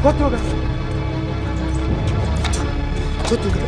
Kottu ga. Kottu ga.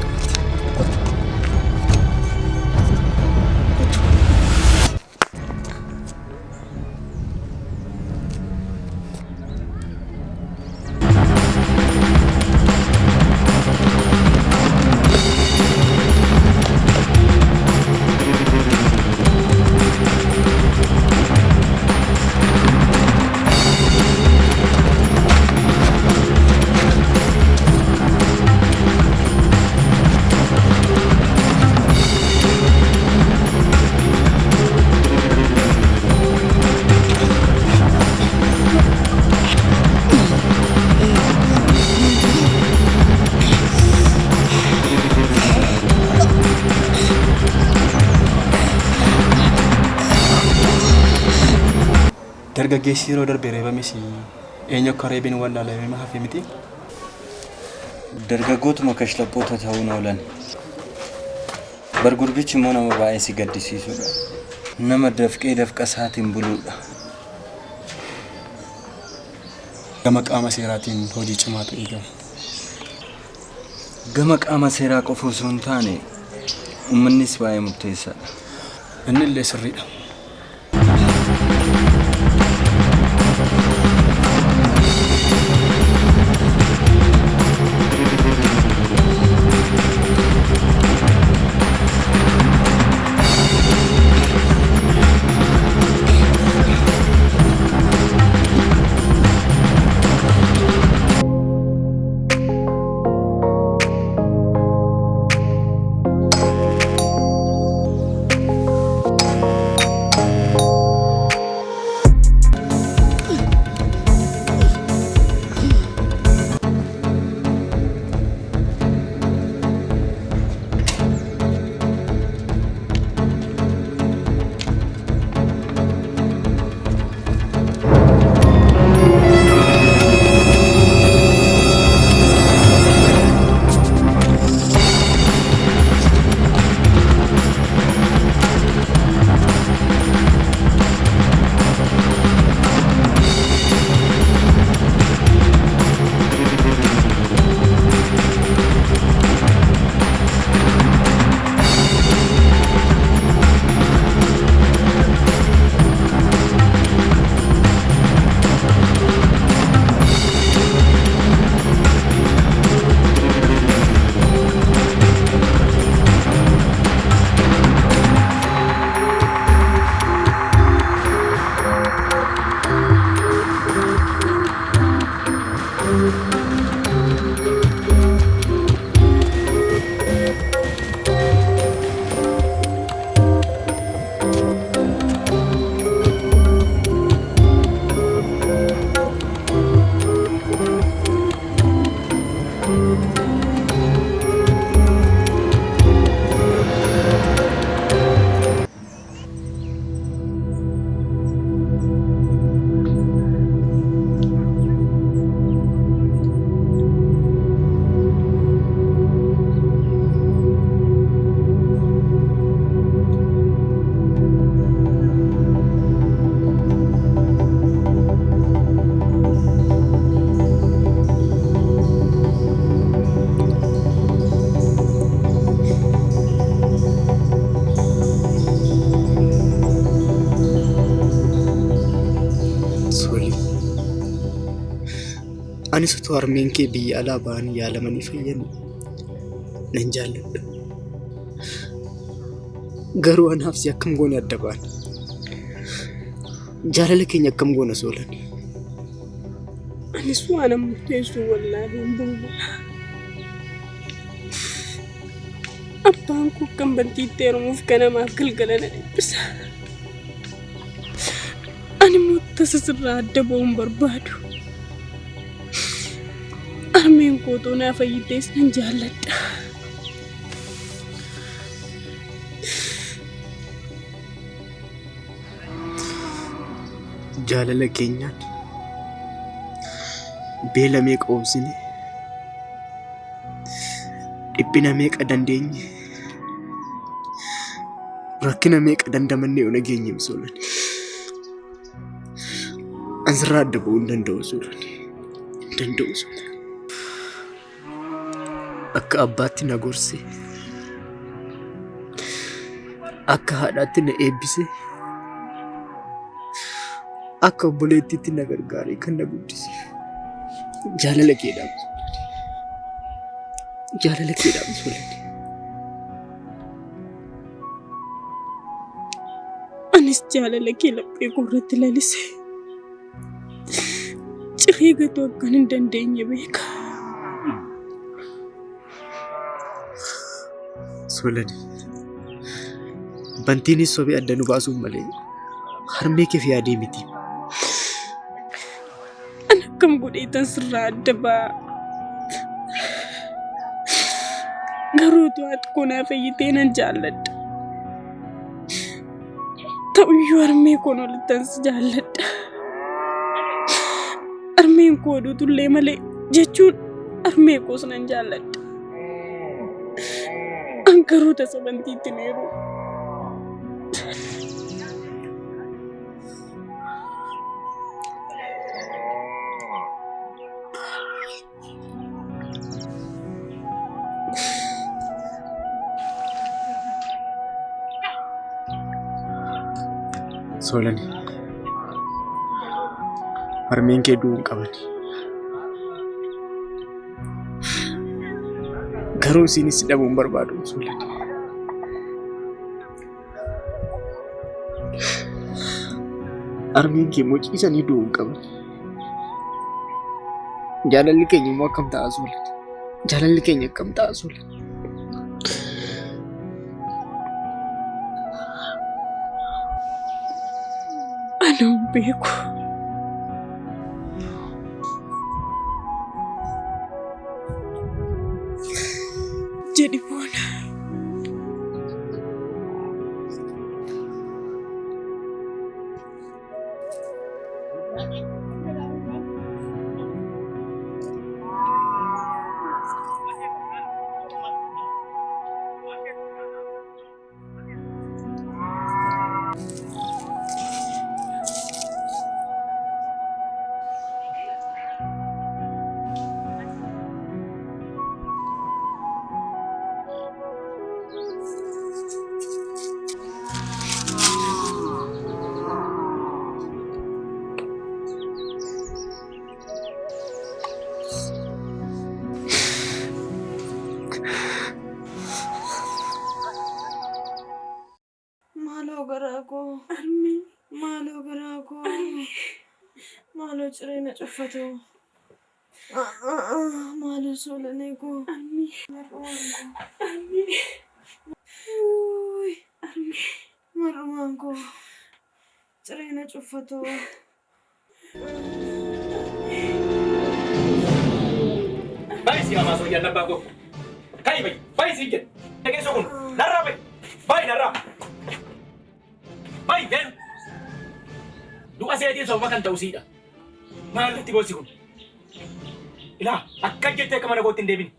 Dargaggeessi yeroo darbe reebames eenyu akka reebin wallaalame ma hafe miti. Dargaggootuma kashlaphoota ta'uun oolan. Bargurbichi immoo nama baay'ee si gaddisiisudha. Nama dafqa isaatiin buluudha. Gama qaama seeraatiin hojii cimaatu eegama. Gama qaama seeraa qofa osoo hin taane uummannis baay'ee murteessaadha. Inni illee sirriidha. Ani suatu armeen kee biyya alaa ba'anii yaalamanii fayyan nan jaalladha. Garuu anaaf si akkam goone adda ba'an. Jaalala keenya akkam goona soolan. Anis waan murteessu wallaahi hin bulu. Abbaan koo kan bantiitti heerumuuf ganamaaf galgalana dhibbisa. Ani immoo tasasirraa adda ba'uun barbaadu. Armeen koo naa fayyitees nan jaalladha. Jaalala keenyaan beela meeqa oomsine, dhiphina meeqa dandeenye, rakkina meeqa dandamannee ona geenye soolan. Ansirraa adda ba'uu hin danda'u soolan. danda'u sun. Akka abbaatti na gorsee, akka haadhaatti na eebbisee, akka obboleettiitti na gargaaree kan na guddise. Jaalala keedhaaf Soolani. Anis jaalala kee laphee koorratti lalisee ciree gatuu akkan hin dandeenye beeka. Soolani, bantiinis sobee adda nu baasuun malee harmee kee fi yaadee miti. An akkam godheetan sirraa adda ba'a. Garuu ati konaa fayyitee nan jaalladha. Ta'uyyuu harmee koon olittan si jaalladha. Harmeen koo oduutullee malee jechuun harmee koos nan jaalladha. An garuu tasa bantiitti neeru. Soolani, harmeen kee du'uu hin qabani. Garuu isinis dhabuu hin barbaadu Soolani. Harmeen kee mociisanii du'uu hin qabani. Jaalalli keenya immoo akkam ta'a Soolani? Jaalalli keenya akkam ta'a Soolani? Anuu beeku. Jedhi boona. Malo cirena cuffato. Malo Soolani ko. Marrumaan ko. Cirena cuffato. Bayi si ama soyan na bago. Kai bayi si jen. Tege sokun. Narra bayi. Bayi narra. Bayi ben. Dua saya dia sama makan tausida. Malu tigo si kun. Ila, akka jette kamana gotin debin.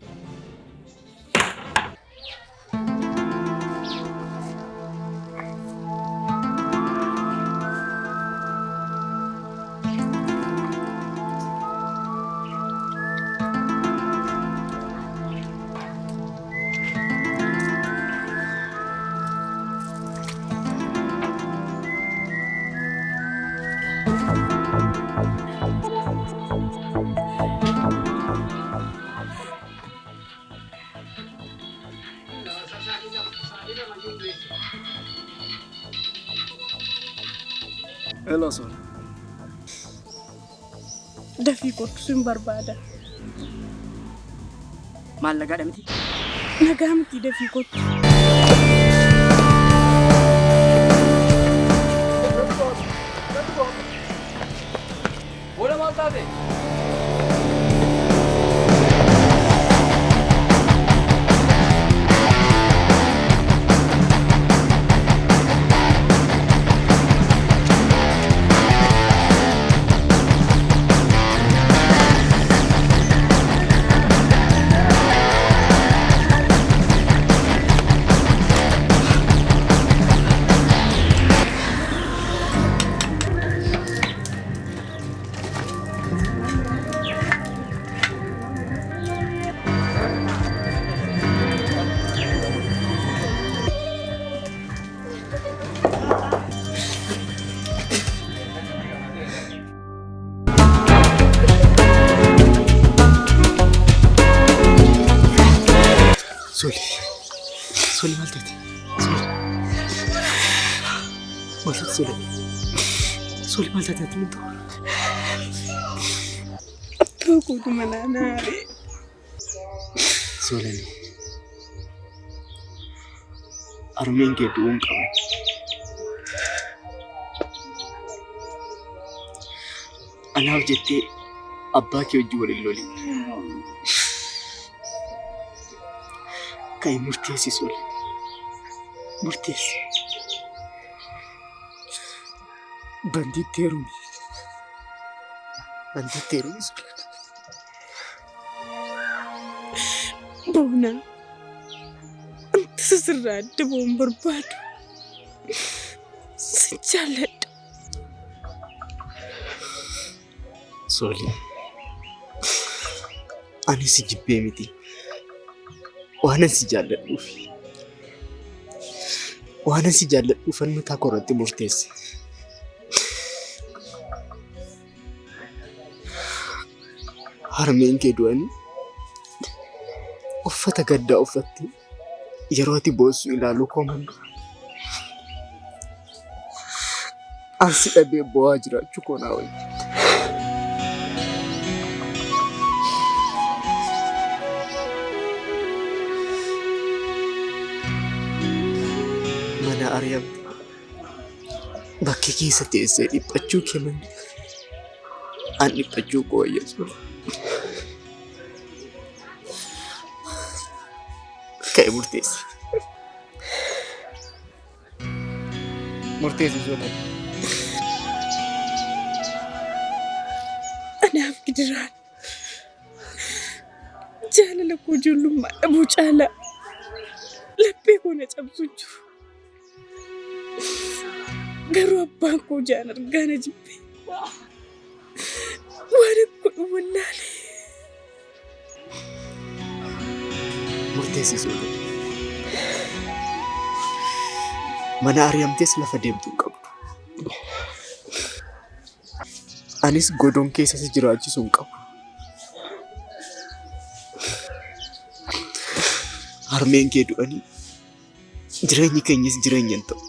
Hello, Sol. Dafii kottu sin barbaada. Maal nagaadha miti? Nagaa miti dafii kottu. Bola maal taate? Soli. Soli maal taate? Soli. Maal taate Soli? Soli maal taate ati mintu? Abbaa kootu manaa naare. Solani. Harmeen kee du'uu hin qabu. Anaaf jettee abbaa kee wajjin waliin loli. Ka'ii murteessi Soli. Murteessi. Bandiitti heerumi. Bandiitti heerumi Soli. Boona. Anta sirraa adda ba'uun barbaadu. Sin jaalladha. Soli. Ani si jibbee miti. Waanan si jaalladhuuf. Waanan si jaalladhuufan mataa koorratti murteesse. Harmeen kee du'anii uffata gaddaa uffatte yeroo ati boossu ilaaluu koo manna. Ansi dhabee bo'aa jiraachuu koo naa wayya. Mana ari'amte bakki keessa teessee dhiphachuu kee manni. An dhiphachuu koo wayya Soli. Ka'ee murteessi. Murteessi Soli. Anaaf gidiraan. Jaalala koo ijoollummaa dhabuu caalaa. Laphee koo na cabsuu jiru. Garuu abbaan koo jaan argaa na jibbe. Waan akka wallaalee. Murteessi Soli. Mana ari'amtees lafa deemtuu hin qabdu. Anis godon keessa si jiraachisuu hin qabu. Harmeen kee du'anii jireenyi keenyas jireenya hin ta'u.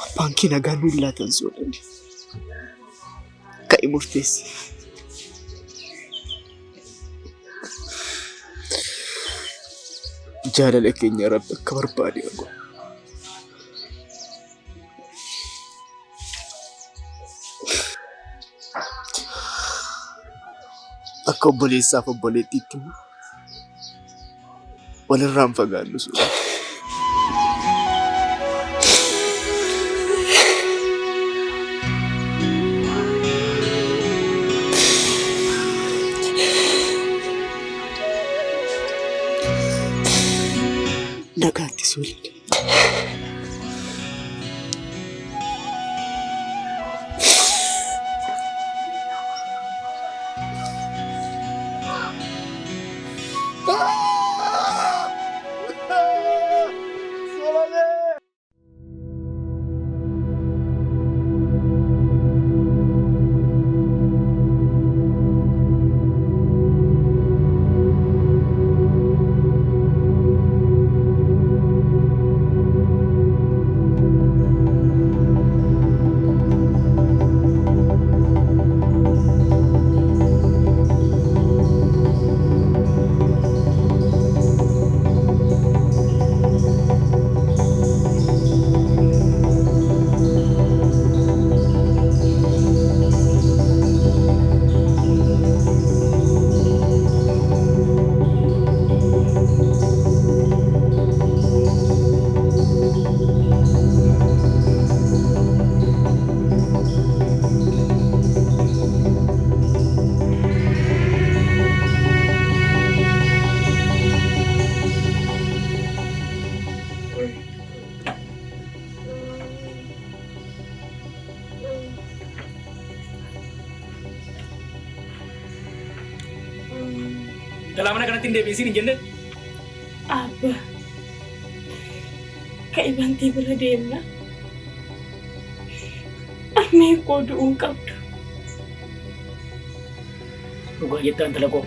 Abbaan kee nagaa nuun laatan Soli. Ka'ii murteessi. Jaalala keenya Rabbi akka barbaade argu. Akka obboleessaaf obboleettiitti walirraan fagaannu Soli. Nagaatti Soli. Dalam mana kanatti hin deebiin hin jenne? Abba. Ka'ii bantii bira deemna. Harmeen koo du'uu hin qabdu. Dhugaa jettaan intala koo.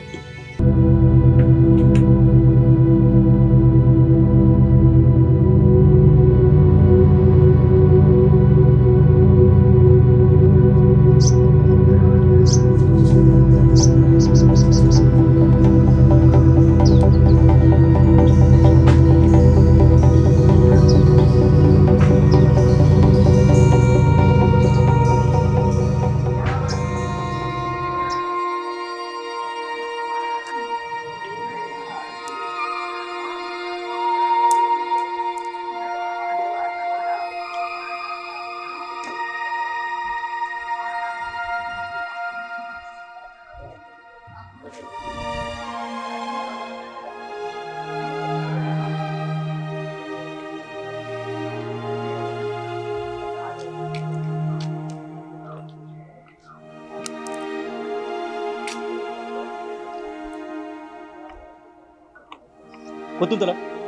Kottu intala.